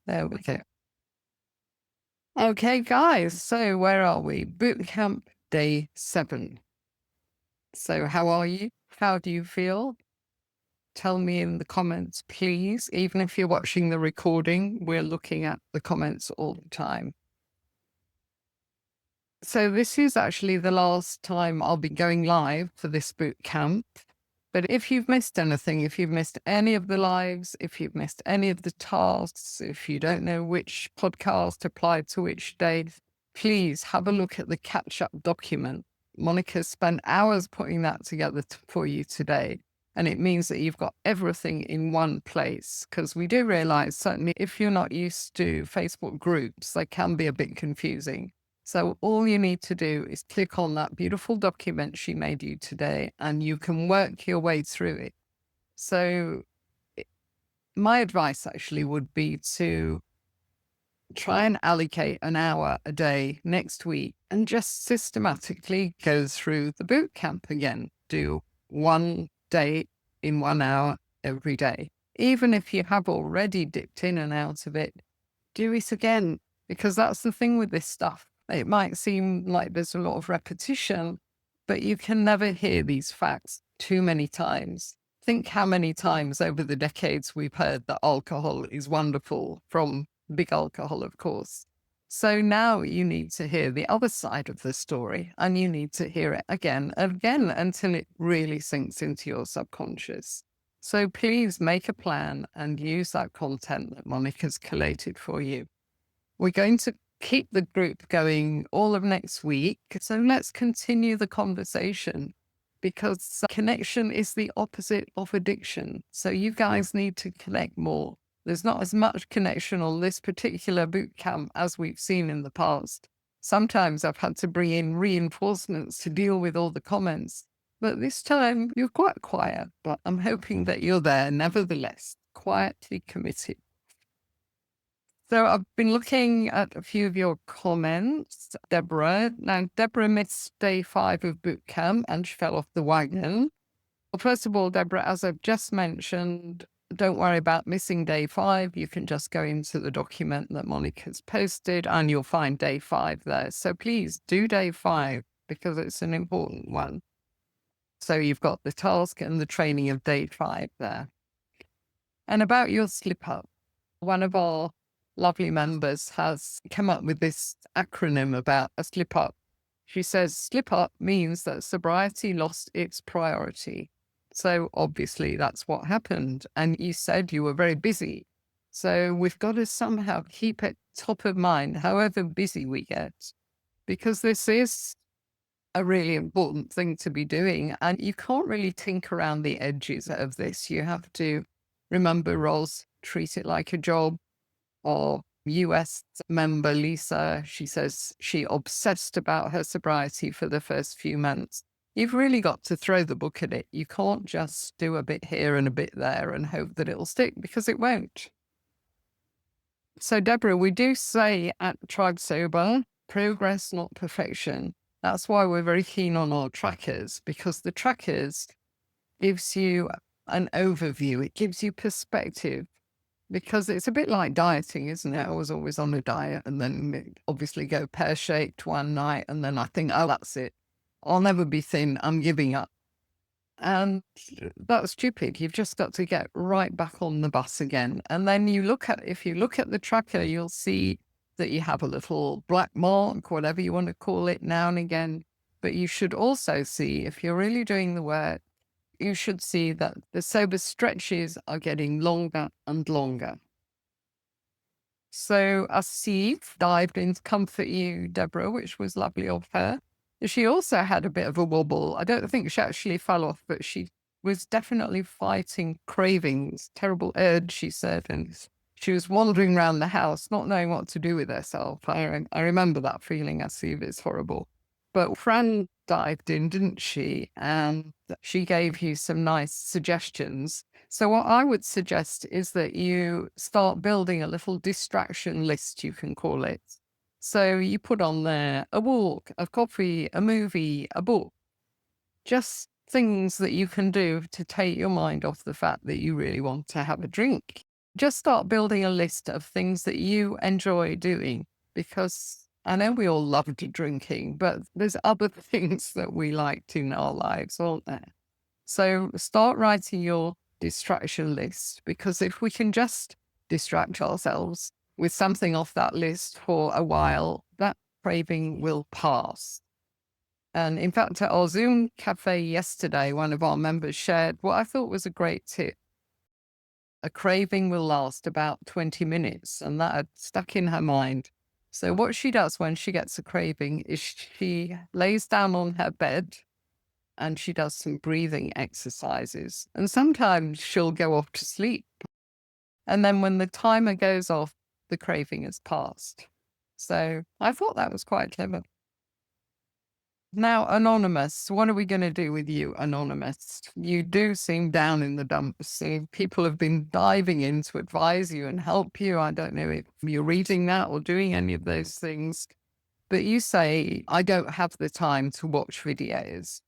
There we go. Okay, guys, so where are we? Boot camp day 7. So how are you? How do you feel? Tell me in the comments, please. Even if you're watching the recording, we're looking at the comments all the time. So this is actually the last time I'll be going live for this boot camp. But if you've missed anything, if you've missed any of the lives, if you've missed any of the tasks, if you don't know which podcast applied to which day, please have a look at the catch-up document. Monica spent hours putting that together for you today. And it means that you've got everything in one place, because we do realize, certainly if you're not used to Facebook groups, they can be a bit confusing. So all you need to do is click on that beautiful document she made you today, and you can work your way through it. So my advice actually would be to try and allocate an hour a day next week and just systematically go through the boot camp again. Do one day in 1 hour every day. Even if you have already dipped in and out of it, do it again, because that's the thing with this stuff. It might seem like there's a lot of repetition, but you can never hear these facts too many times. Think how many times over the decades we've heard that alcohol is wonderful, from big alcohol, of course. So now you need to hear the other side of the story, and you need to hear it again and again until it really sinks into your subconscious. So please make a plan and use that content that Monica's collated for you. We're going to keep the group going all of next week. So let's continue the conversation, because connection is the opposite of addiction. So you guys need to connect more. There's not as much connection on this particular boot camp as we've seen in the past. Sometimes I've had to bring in reinforcements to deal with all the comments. But this time you're quite quiet, but I'm hoping that you're there nevertheless, quietly committed. So I've been looking at a few of your comments, Deborah. Now, Deborah missed day 5 of boot camp and she fell off the wagon. Well, first of all, Deborah, as I've just mentioned, don't worry about missing day 5. You can just go into the document that Monica's posted and you'll find day 5 there. So please do day 5 because it's an important one. So you've got the task and the training of day 5 there. And about your slip up, one of our lovely members has come up with this acronym about a slip up. She says slip up means that sobriety lost its priority. So obviously that's what happened. And you said you were very busy. So we've got to somehow keep it top of mind, however busy we get, because this is a really important thing to be doing. And you can't really tinker around the edges of this. You have to remember roles, treat it like a job. Or US member Lisa, she says she obsessed about her sobriety for the first few months. You've really got to throw the book at it. You can't just do a bit here and a bit there and hope that it'll stick, because it won't. So Deborah, we do say at Tribe Sober, progress, not perfection. That's why we're very keen on our trackers, because the trackers gives you an overview. It gives you perspective. Because it's a bit like dieting, isn't it? I was always on a diet and then obviously go pear-shaped one night and then I think, oh, that's it. I'll never be thin. I'm giving up. And that's stupid. You've just got to get right back on the bus again. And then if you look at the tracker, you'll see that you have a little black mark, whatever you want to call it, now and again. But you should also see, if you're really doing the work, you should see that the sober stretches are getting longer and longer. So Steve dived in to comfort you, Deborah, which was lovely of her. She also had a bit of a wobble. I don't think she actually fell off, but she was definitely fighting cravings, terrible urge, she said. And she was wandering around the house, not knowing what to do with herself. I remember that feeling, Steve. It's horrible. But Fran dived in, didn't she? And she gave you some nice suggestions. So what I would suggest is that you start building a little distraction list, you can call it. So you put on there a walk, a coffee, a movie, a book, just things that you can do to take your mind off the fact that you really want to have a drink. Just start building a list of things that you enjoy doing, because I know we all loved drinking, but there's other things that we liked in our lives, aren't there? So start writing your distraction list, because if we can just distract ourselves with something off that list for a while, that craving will pass. And in fact, at our Zoom cafe yesterday, one of our members shared what I thought was a great tip. A craving will last about 20 minutes, and that had stuck in her mind. So what she does when she gets a craving is she lays down on her bed and she does some breathing exercises. And sometimes she'll go off to sleep. And then when the timer goes off, the craving has passed. So I thought that was quite clever. Now, Anonymous, what are we going to do with you, Anonymous? You do seem down in the dumps. People have been diving in to advise you and help you. I don't know if you're reading that or doing any of those things, but you say, I don't have the time to watch videos.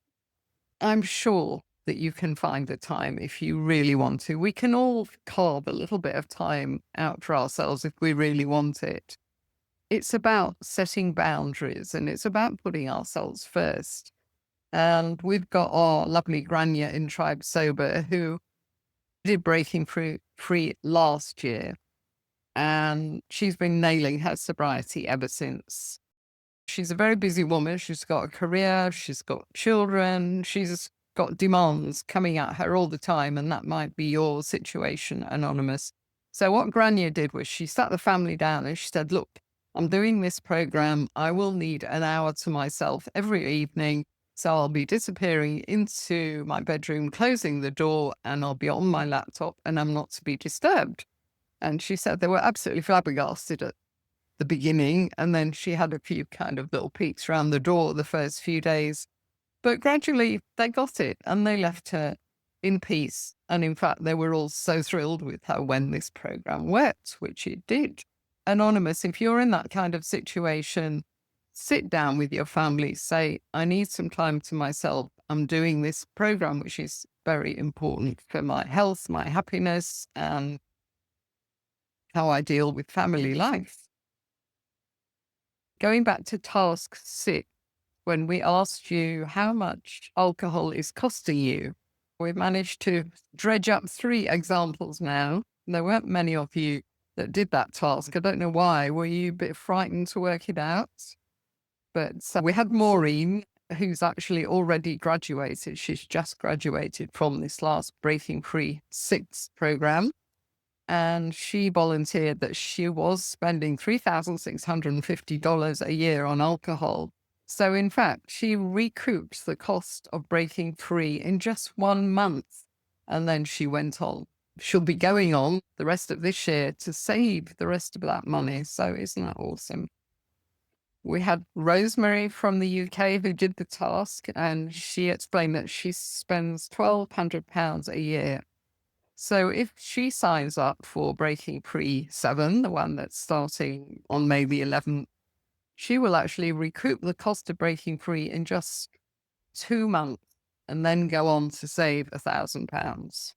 I'm sure that you can find the time if you really want to. We can all carve a little bit of time out for ourselves if we really want it. It's about setting boundaries, and it's about putting ourselves first. And we've got our lovely Grania in Tribe Sober, who did Breaking Free last year, and she's been nailing her sobriety ever since. She's a very busy woman. She's got a career, she's got children, she's got demands coming at her all the time, and that might be your situation, Anonymous. So what Grania did was she sat the family down and she said, look, I'm doing this program. I will need an hour to myself every evening. So I'll be disappearing into my bedroom, closing the door, and I'll be on my laptop and I'm not to be disturbed. And she said they were absolutely flabbergasted at the beginning. And then she had a few kind of little peeks around the door the first few days. But gradually they got it and they left her in peace. And in fact, they were all so thrilled with her when this program worked, which it did. Anonymous, if you're in that kind of situation, sit down with your family, say, I need some time to myself. I'm doing this program, which is very important for my health, my happiness, and how I deal with family life. Going back to task 6, when we asked you how much alcohol is costing you, we've managed to dredge up 3 examples now. There weren't many of you that did that task. I don't know why. Were you a bit frightened to work it out? But we had Maureen, who's actually already graduated. She's just graduated from this last Breaking Free 6 program. And she volunteered that she was spending $3,650 a year on alcohol. So in fact, she recouped the cost of breaking free in just 1 month. And then she went on. She'll be going on the rest of this year to save the rest of that money. So isn't that awesome? We had Rosemary from the UK who did the task, and she explained that she spends £1,200 a year. So if she signs up for Breaking Free 7, the one that's starting on May the 11th, she will actually recoup the cost of breaking free in just 2 months and then go on to save £1,000.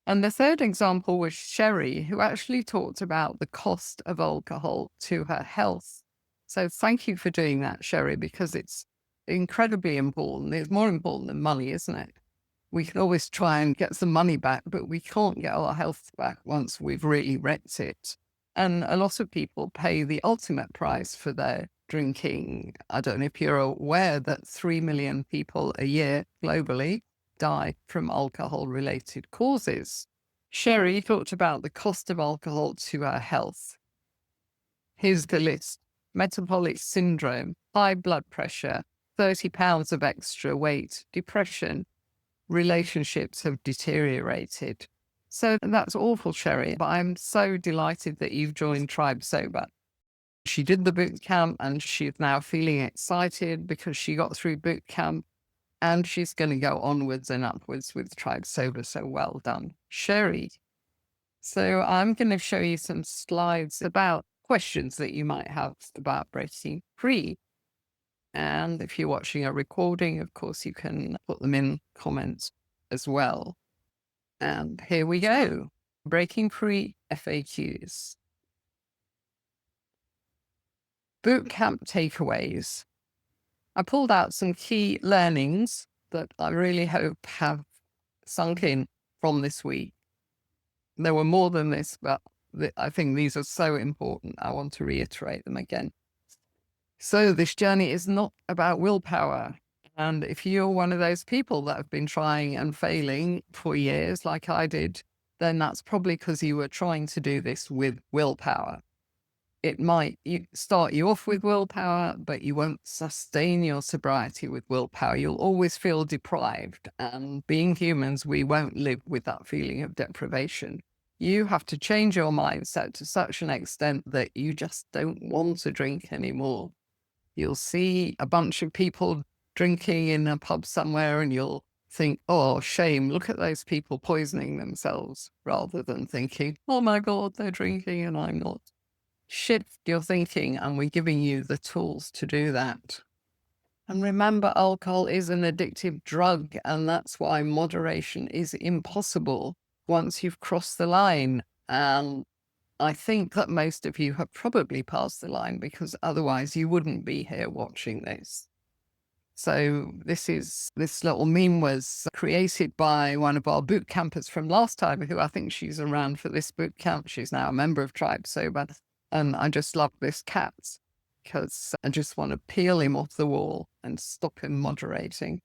And the third example was Sherry, who actually talked about the cost of alcohol to her health. So thank you for doing that, Sherry, because it's incredibly important. It's more important than money, isn't it? We can always try and get some money back, but we can't get our health back once we've really wrecked it. And a lot of people pay the ultimate price for their drinking. I don't know if you're aware that 3 million people a year globally die from alcohol-related causes. Sherry talked about the cost of alcohol to our health. Here's the list. Metabolic syndrome, high blood pressure, 30 pounds of extra weight, depression, relationships have deteriorated. So that's awful, Sherry, but I'm so delighted that you've joined Tribe Sober. She did the boot camp and she's now feeling excited because she got through boot camp, and she's going to go onwards and upwards with Tribe Sober. So well done, Sherry. So I'm going to show you some slides about questions that you might have about breaking free. And if you're watching a recording, of course, you can put them in comments as well. And here we go. Breaking Free FAQs. Bootcamp takeaways. I pulled out some key learnings that I really hope have sunk in from this week. There were more than this, but I think these are so important. I want to reiterate them again. So this journey is not about willpower. And if you're one of those people that have been trying and failing for years, like I did, then that's probably because you were trying to do this with willpower. It might start you off with willpower, but you won't sustain your sobriety with willpower. You'll always feel deprived. And being humans, we won't live with that feeling of deprivation. You have to change your mindset to such an extent that you just don't want to drink anymore. You'll see a bunch of people drinking in a pub somewhere and you'll think, oh, shame, look at those people poisoning themselves, rather than thinking, oh my God, they're drinking and I'm not. Shift your thinking, and we're giving you the tools to do that. And remember, alcohol is an addictive drug, and that's why moderation is impossible once you've crossed the line. And I think that most of you have probably passed the line, because otherwise you wouldn't be here watching this. So this little meme was created by one of our boot campers from last time, who I think she's around for this boot camp. She's now a member of Tribe Sober. And I just love this cat because I just want to peel him off the wall and stop him moderating.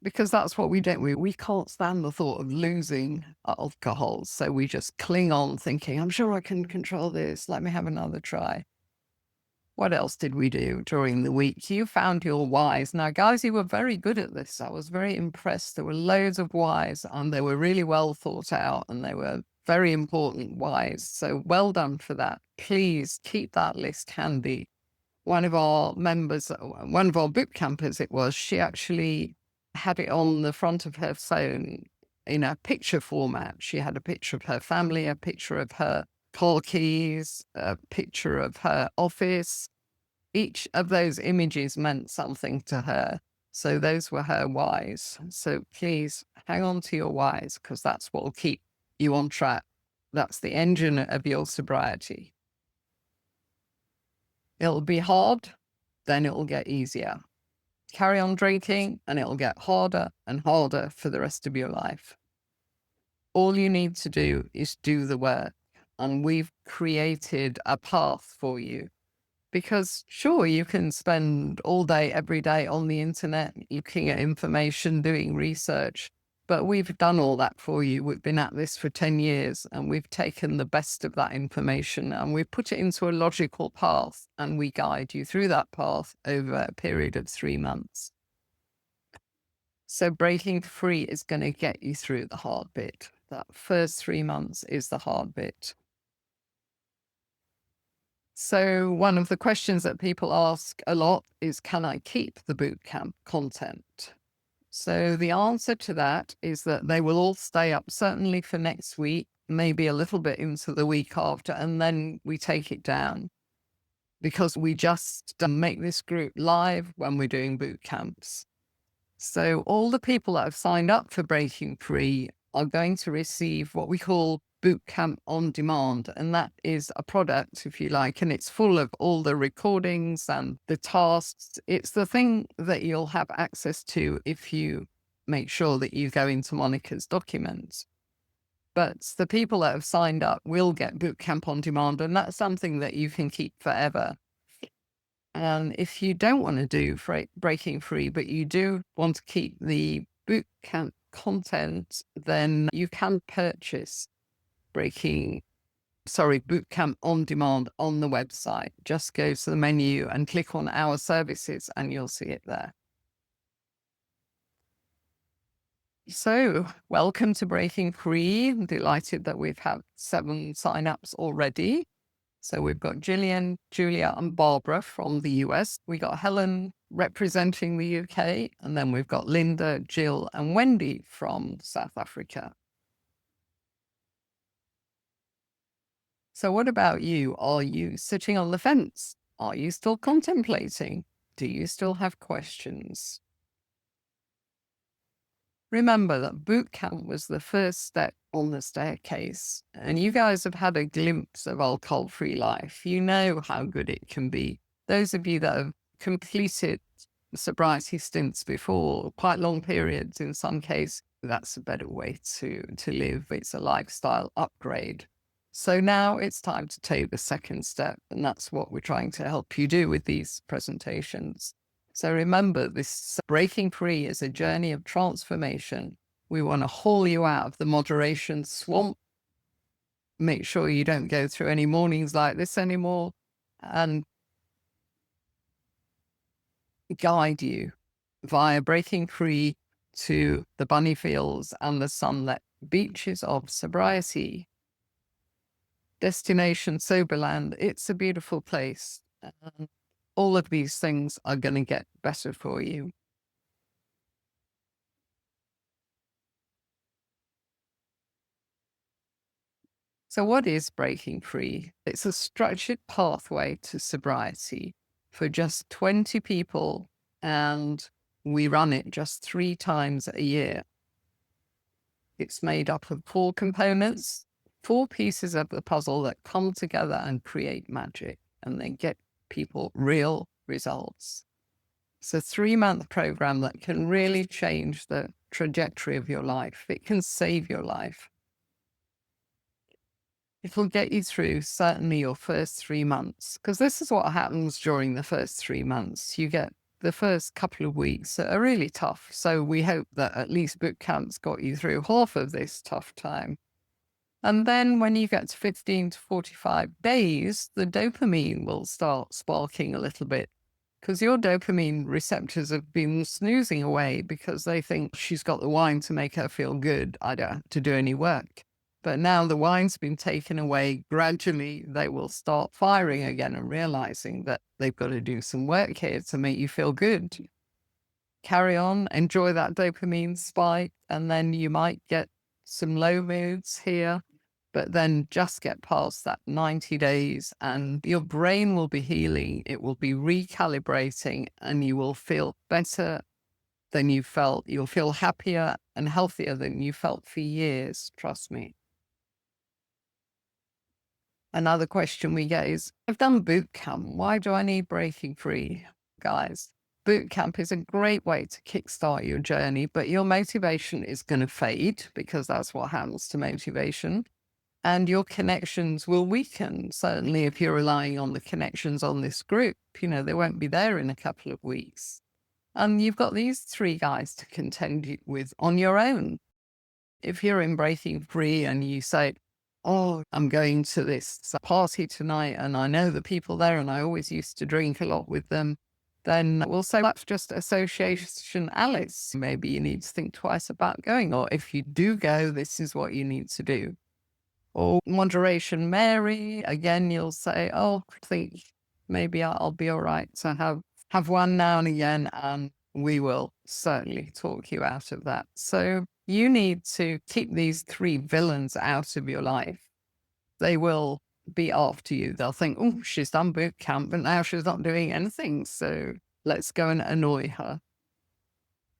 Because that's what we do. We can't stand the thought of losing alcohol. So we just cling on thinking, I'm sure I can control this. Let me have another try. What else did we do during the week? You found your whys. Now, guys, you were very good at this. I was very impressed. There were loads of whys, and they were really well thought out, and they were very important whys. So well done for that. Please keep that list handy. One of our members, one of our boot campers, she actually had it on the front of her phone in a picture format. She had a picture of her family, a picture of her car keys, a picture of her office. Each of those images meant something to her. So those were her whys. So please hang on to your whys, because that's what will keep you on track. That's the engine of your sobriety. It'll be hard, then it'll get easier. Carry on drinking and it'll get harder and harder for the rest of your life. All you need to do is do the work, and we've created a path for you. Because sure, you can spend all day, every day on the internet, looking at information, doing research, but we've done all that for you. We've been at this for 10 years, and we've taken the best of that information and we've put it into a logical path, and we guide you through that path over a period of 3 months. So breaking free is going to get you through the hard bit. That first 3 months is the hard bit. So one of the questions that people ask a lot is, can I keep the bootcamp content? So the answer to that is that they will all stay up, certainly for next week, maybe a little bit into the week after, and then we take it down, because we just make this group live when we're doing boot camps. So all the people that have signed up for Breaking Free are going to receive what we call Bootcamp on Demand. And that is a product, if you like, and it's full of all the recordings and the tasks. It's the thing that you'll have access to if you make sure that you go into Monica's documents. But the people that have signed up will get Bootcamp on Demand, and that's something that you can keep forever. And if you don't want to do Breaking Free, but you do want to keep the bootcamp content, then you can purchase Bootcamp on Demand on the website. Just go to the menu and click on Our Services and you'll see it there. So welcome to Breaking Free. I'm delighted that we've had 7 sign-ups already. So we've got Gillian, Julia and Barbara from the US. We got Helen representing the UK. And then we've got Linda, Jill and Wendy from South Africa. So what about you? Are you sitting on the fence? Are you still contemplating? Do you still have questions? Remember that boot camp was the first step on the staircase, and you guys have had a glimpse of alcohol-free life. You know how good it can be. Those of you that have completed sobriety stints before, quite long periods in some cases, that's a better way to live. It's a lifestyle upgrade. So now it's time to take the second step, and that's what we're trying to help you do with these presentations. So remember, this breaking free is a journey of transformation. We want to haul you out of the moderation swamp, make sure you don't go through any mornings like this anymore, and guide you via breaking free to the bunny fields and the sunlit beaches of sobriety. Destination Soberland, it's a beautiful place. And all of these things are going to get better for you. So what is breaking free? It's a structured pathway to sobriety for just 20 people, and we run it just 3 times a year. It's made up of 4 components, 4 pieces of the puzzle that come together and create magic, and they get people real results. It's a 3-month program that can really change the trajectory of your life. It can save your life. It'll get you through certainly your first 3 months, because this is what happens during the first 3 months. You get the first couple of weeks that are really tough. So we hope that at least boot camp's got you through half of this tough time. And then when you get to 15 to 45 days, the dopamine will start sparking a little bit, because your dopamine receptors have been snoozing away because they think she's got the wine to make her feel good. I don't have to do any work. But now the wine's been taken away, gradually they will start firing again and realizing that they've got to do some work here to make you feel good. Carry on, enjoy that dopamine spike, and then you might get some low moods here, but then just get past that 90 days and your brain will be healing. It will be recalibrating and you will feel better than you felt. You'll feel happier and healthier than you felt for years, trust me. Another question we get is, I've done boot camp. Why do I need breaking free? Guys, boot camp is a great way to kickstart your journey, but your motivation is going to fade because that's what happens to motivation. And your connections will weaken. Certainly if you're relying on the connections on this group, you know, they won't be there in a couple of weeks. And you've got these 3 guys to contend with on your own. If you're in breaking free and you say, oh, I'm going to this party tonight and I know the people there and I always used to drink a lot with them, then we'll say that's just association Alice. Maybe you need to think twice about going, or if you do go, this is what you need to do. Or moderation Mary, again, you'll say, oh, I think maybe I'll be all right to have one now and again, and we will certainly talk you out of that. So you need to keep these 3 villains out of your life. They will be after you. They'll think, oh, she's done boot camp, but now she's not doing anything. So let's go and annoy her.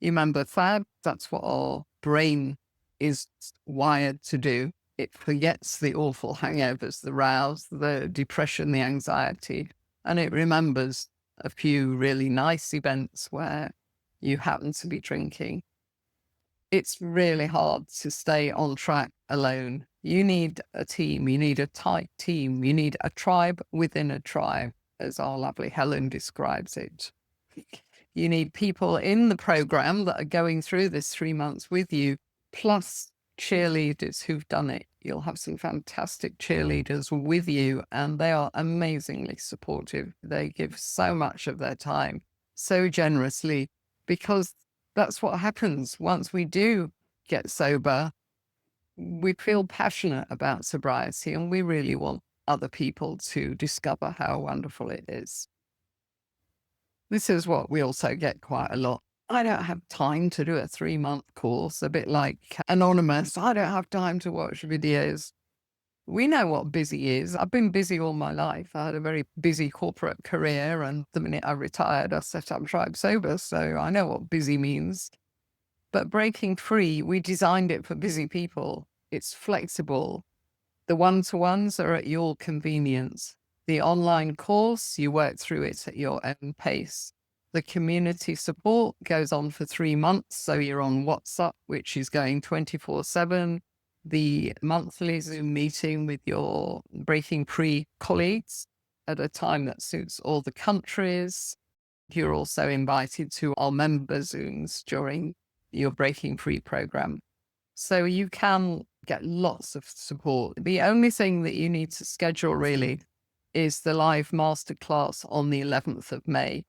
You remember fab? That's what our brain is wired to do. It forgets the awful hangovers, the rows, the depression, the anxiety, and it remembers a few really nice events where you happen to be drinking. It's really hard to stay on track alone. You need a team. You need a tight team. You need a tribe within a tribe, as our lovely Helen describes it. You need people in the program that are going through this 3 months with you, plus cheerleaders who've done it. You'll have some fantastic cheerleaders with you, and they are amazingly supportive. They give so much of their time so generously, because that's what happens once we do get sober. We feel passionate about sobriety and we really want other people to discover how wonderful it is. This is what we also get quite a lot. I don't have time to do a 3-month course, a bit like Anonymous. I don't have time to watch videos. We know what busy is. I've been busy all my life. I had a very busy corporate career, and the minute I retired, I set up Tribe Sober, so I know what busy means. But Breaking Free, we designed it for busy people. It's flexible. The one-to-ones are at your convenience. The online course, you work through it at your own pace. The community support goes on for 3 months, so you're on WhatsApp, which is going 24/7. The monthly Zoom meeting with your Breaking Free colleagues at a time that suits all the countries. You're also invited to our member Zooms during your Breaking Free program. So you can get lots of support. The only thing that you need to schedule really is the live masterclass on the 11th of May.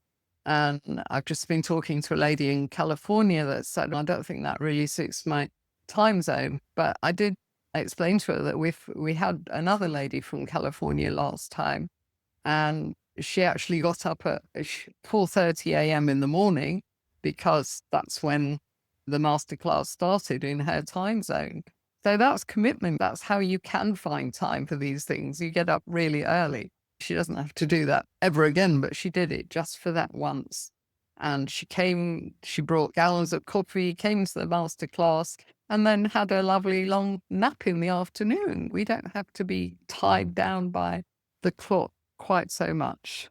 And I've just been talking to a lady in California that said, I don't think that really suits my time zone. But I did explain to her that we had another lady from California last time, and she actually got up at 4:30 a.m. in the morning because that's when the masterclass started in her time zone. So that's commitment. That's how you can find time for these things. You get up really early. She doesn't have to do that ever again, but she did it just for that once. And she brought gallons of coffee, came to the masterclass, and then had a lovely long nap in the afternoon. We don't have to be tied down by the clock quite so much.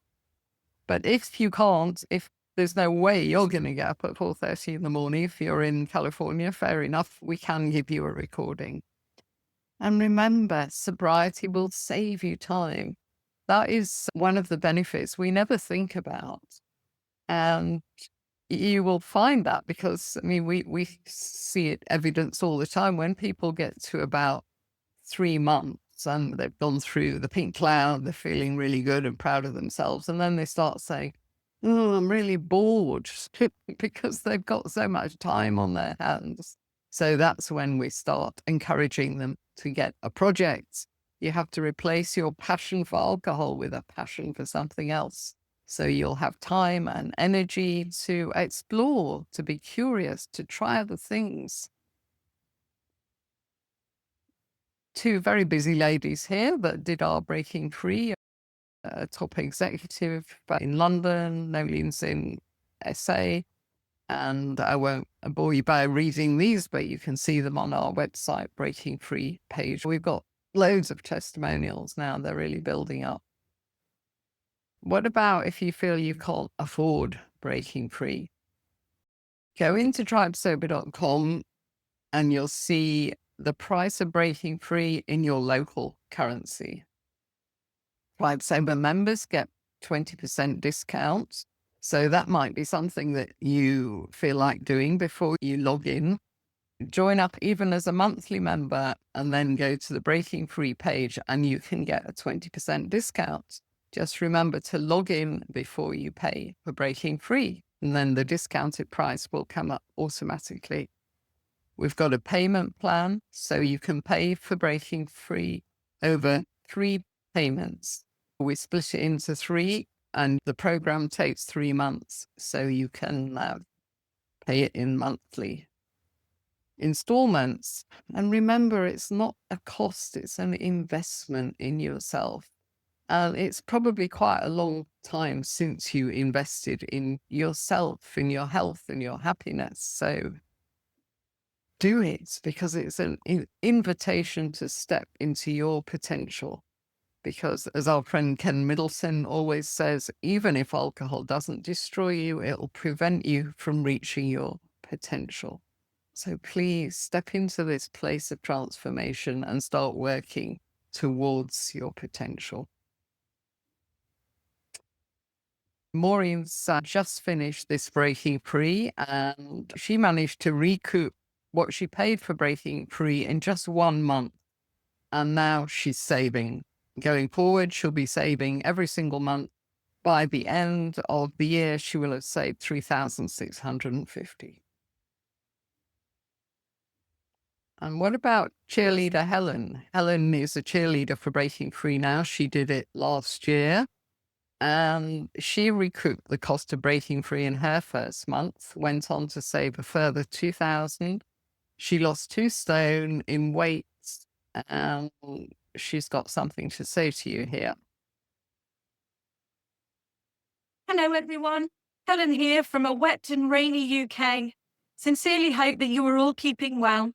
But if you can't, if there's no way you're going to get up at 4:30 in the morning, if you're in California, fair enough, we can give you a recording. And remember, sobriety will save you time. That is one of the benefits we never think about. And you will find that because, I mean, we see it evidence all the time when people get to about 3 months and they've gone through the pink cloud, they're feeling really good and proud of themselves. And then they start saying, oh, I'm really bored because they've got so much time on their hands. So that's when we start encouraging them to get a project. You have to replace your passion for alcohol with a passion for something else. So you'll have time and energy to explore, to be curious, to try other things. 2 very busy ladies here that did our Breaking Free, a top executive in London, Nolene's in SA, and I won't bore you by reading these, but you can see them on our website, Breaking Free page. We've got loads of testimonials now. They're really building up. What about if you feel you can't afford Breaking Free? Go into 𝐃𝐨𝐧'𝐭 and you'll see the price of Breaking Free in your local currency. 𝐿𝐶 members get 20% discount. So that might be something that you feel like doing before you log in. Join up even as a monthly member and then go to the Breaking Free page and you can get a 20% discount. Just remember to log in before you pay for Breaking Free, and then the discounted price will come up automatically. We've got a payment plan, so you can pay for Breaking Free over 3 payments. We split it into 3, and the program takes 3 months, so you can pay it in monthly installments. And remember, it's not a cost, it's an investment in yourself. And it's probably quite a long time since you invested in yourself, in your health, in your happiness. So do it, because it's an invitation to step into your potential. Because as our friend Ken Middleton always says, even if alcohol doesn't destroy you, it'll prevent you from reaching your potential. So please step into this place of transformation and start working towards your potential. Maureen's just finished this Breaking Free, and she managed to recoup what she paid for Breaking Free in just 1 month. And now she's saving. Going forward, she'll be saving every single month. By the end of the year, she will have saved $3,650. And what about cheerleader Helen? Helen is a cheerleader for Breaking Free now. She did it last year. And she recouped the cost of Breaking Free in her first month, went on to save a further $2,000. She lost 2 stone in weight, and she's got something to say to you here. Hello everyone, Helen here from a wet and rainy UK. Sincerely hope that you are all keeping well.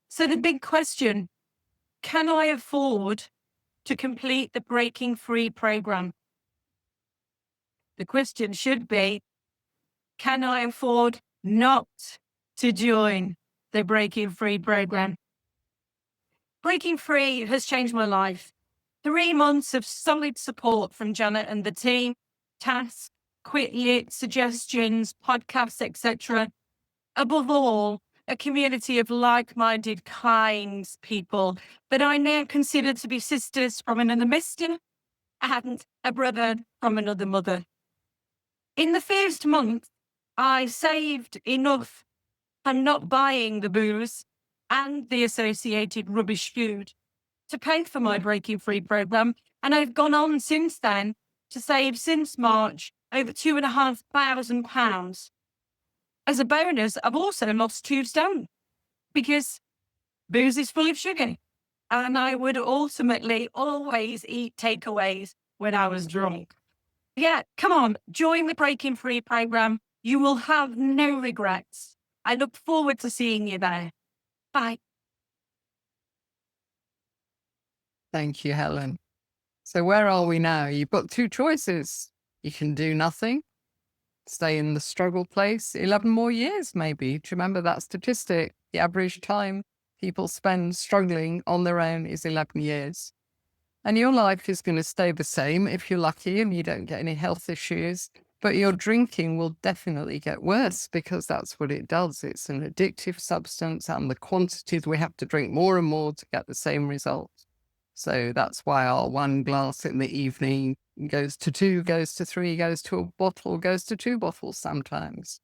So the big question, can I afford to complete the Breaking Free program? The question should be, can I afford not to join the Breaking Free program? Breaking Free has changed my life. 3 months of solid support from Janet and the team, tasks, quick lit suggestions, podcasts, etc. Above all, a community of like-minded, kind people that I now consider to be sisters from another mister and a brother from another mother. In the first month, I saved enough and not buying the booze and the associated rubbish food to pay for my Breaking Free program. And I've gone on since then to save since March over £2,500. As a bonus, I've also lost 2 stone because booze is full of sugar. And I would ultimately always eat takeaways when I was drunk. Yeah, come on, join the Breaking Free program. You will have no regrets. I look forward to seeing you there. Bye. Thank you, Helen. So where are we now? You've got 2 choices. You can do nothing, stay in the struggle place 11 more years, maybe. Do you remember that statistic? The average time people spend struggling on their own is 11 years. And your life is going to stay the same if you're lucky and you don't get any health issues. But your drinking will definitely get worse because that's what it does. It's an addictive substance, and the quantities we have to drink more and more to get the same result. So that's why our 1 glass in the evening goes to 2, goes to 3, goes to a bottle, goes to 2 bottles sometimes.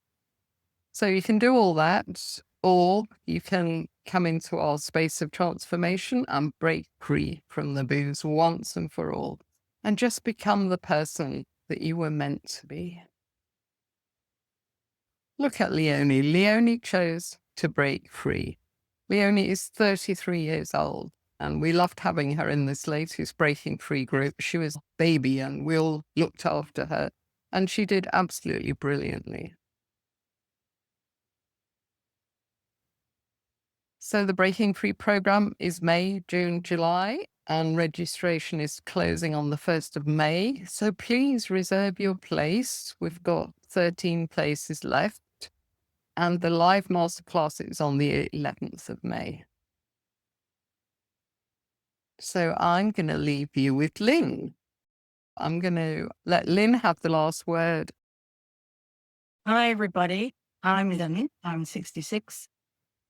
So you can do all that, or you can come into our space of transformation and break free from the booze once and for all, and just become the person that you were meant to be. Look at Leonie. Leonie chose to break free. Leonie is 33 years old, and we loved having her in this latest Breaking Free group. She was a baby, and we all looked after her, and she did absolutely brilliantly. So the Breaking Free program is May, June, July, and registration is closing on the 1st of May. So please reserve your place. We've got 13 places left, and the live masterclass is on the 11th of May. So I'm going to leave you with Lynn. I'm going to let Lynn have the last word. Hi, everybody. I'm Lynn. I'm 66.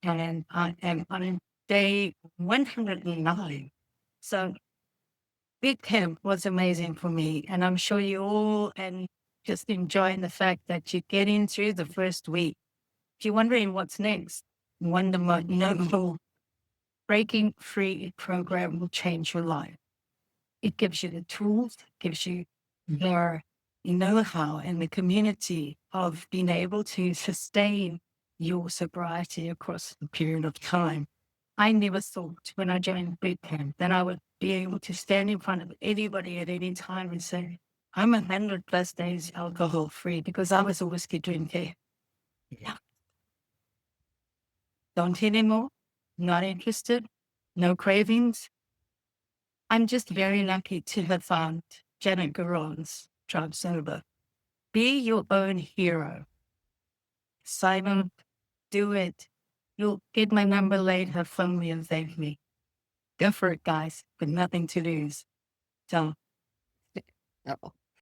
And I am on day 109. So Big Camp was amazing for me. And I'm sure you all and just enjoying the fact that you're getting through the first week. If you're wondering what's next, Wonder No Breaking Free program will change your life. It gives you the tools, gives you the know-how and the community of being able to sustain your sobriety across the period of time. I never thought when I joined boot camp that I would be able to stand in front of anybody at any time and say, I'm 100+ days alcohol free, because I was a whiskey drinker. Yeah. Don't anymore, not interested, no cravings. I'm just very lucky to have found Janet Garon's Drive Sober. Be your own hero. Sign up, do it. You'll get my number later, phone me and thank me. Go for it, guys, with nothing to lose. So. Oh.